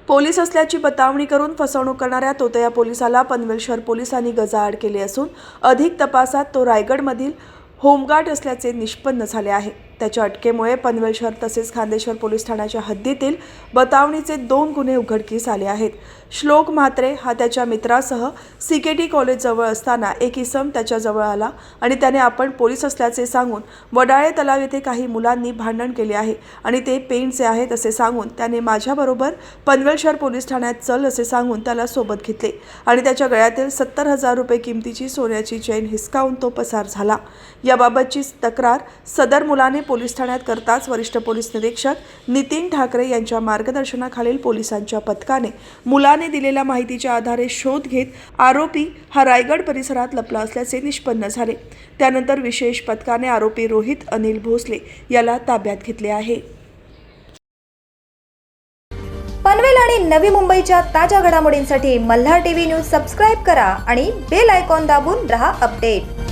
Police असल्याची बतावणी करून फसवणूक करणाऱ्या तोतया पोलिसाला पनवेल शहर पोलिसांनी गजाआड केले असून अधिक तपासात तो रायगडमधील होमगार्ड असल्याचे निष्पन्न झाले आहे। त्याच्या अटकेमुळे पनवेल शहर तसेच खांदेश्वर पोलीस ठाण्याच्या हद्दीतील बतावणीचे 2 गुन्हे उघडकीस आले आहेत। श्लोक म्हात्रे हा त्याच्या मित्रासह सीकेटी कॉलेज जवळ असताना एक इसम त्याच्या जवळ आला आणि त्याने आपण पोलीस असल्याचे सांगून वडाळे तलाव येथे काही मुलांनी भांडण केले आहे आणि ते पेंटचे आहेत असे सांगून त्याने माझ्याबरोबर पनवेल शहर पोलीस ठाण्यात चल असे सांगून त्याला सोबत घेतले आणि त्याच्या गळ्यातील 70,000 रुपये किमतीची सोन्याची चेन हिसकावून तो पसार झाला। याबाबतची तक्रार सदर मुलाने पोलीस ठाण्यात करताच वरिष्ठ पोलीस निरीक्षक नितीन ठाकरे यांच्या मार्गदर्शनाखालील पोलिसांच्या पथकाने मुलाने दिलेल्या माहितीच्या आधारे शोध घेत आरोपी हा रायगड परिसरात लपला असल्याचे निष्पन्न झाले। त्यानंतर विशेष पथकाने आरोपी रोहित अनिल भोसले याला ताब्यात घेतले आहे। पनवेल आणि नवी मुंबईच्या ताज्या घडामोडींसाठी मल्हार टीव्ही न्यूज सबस्क्राइब करा आणि बेल आयकॉन दाबून रहा अपडेट।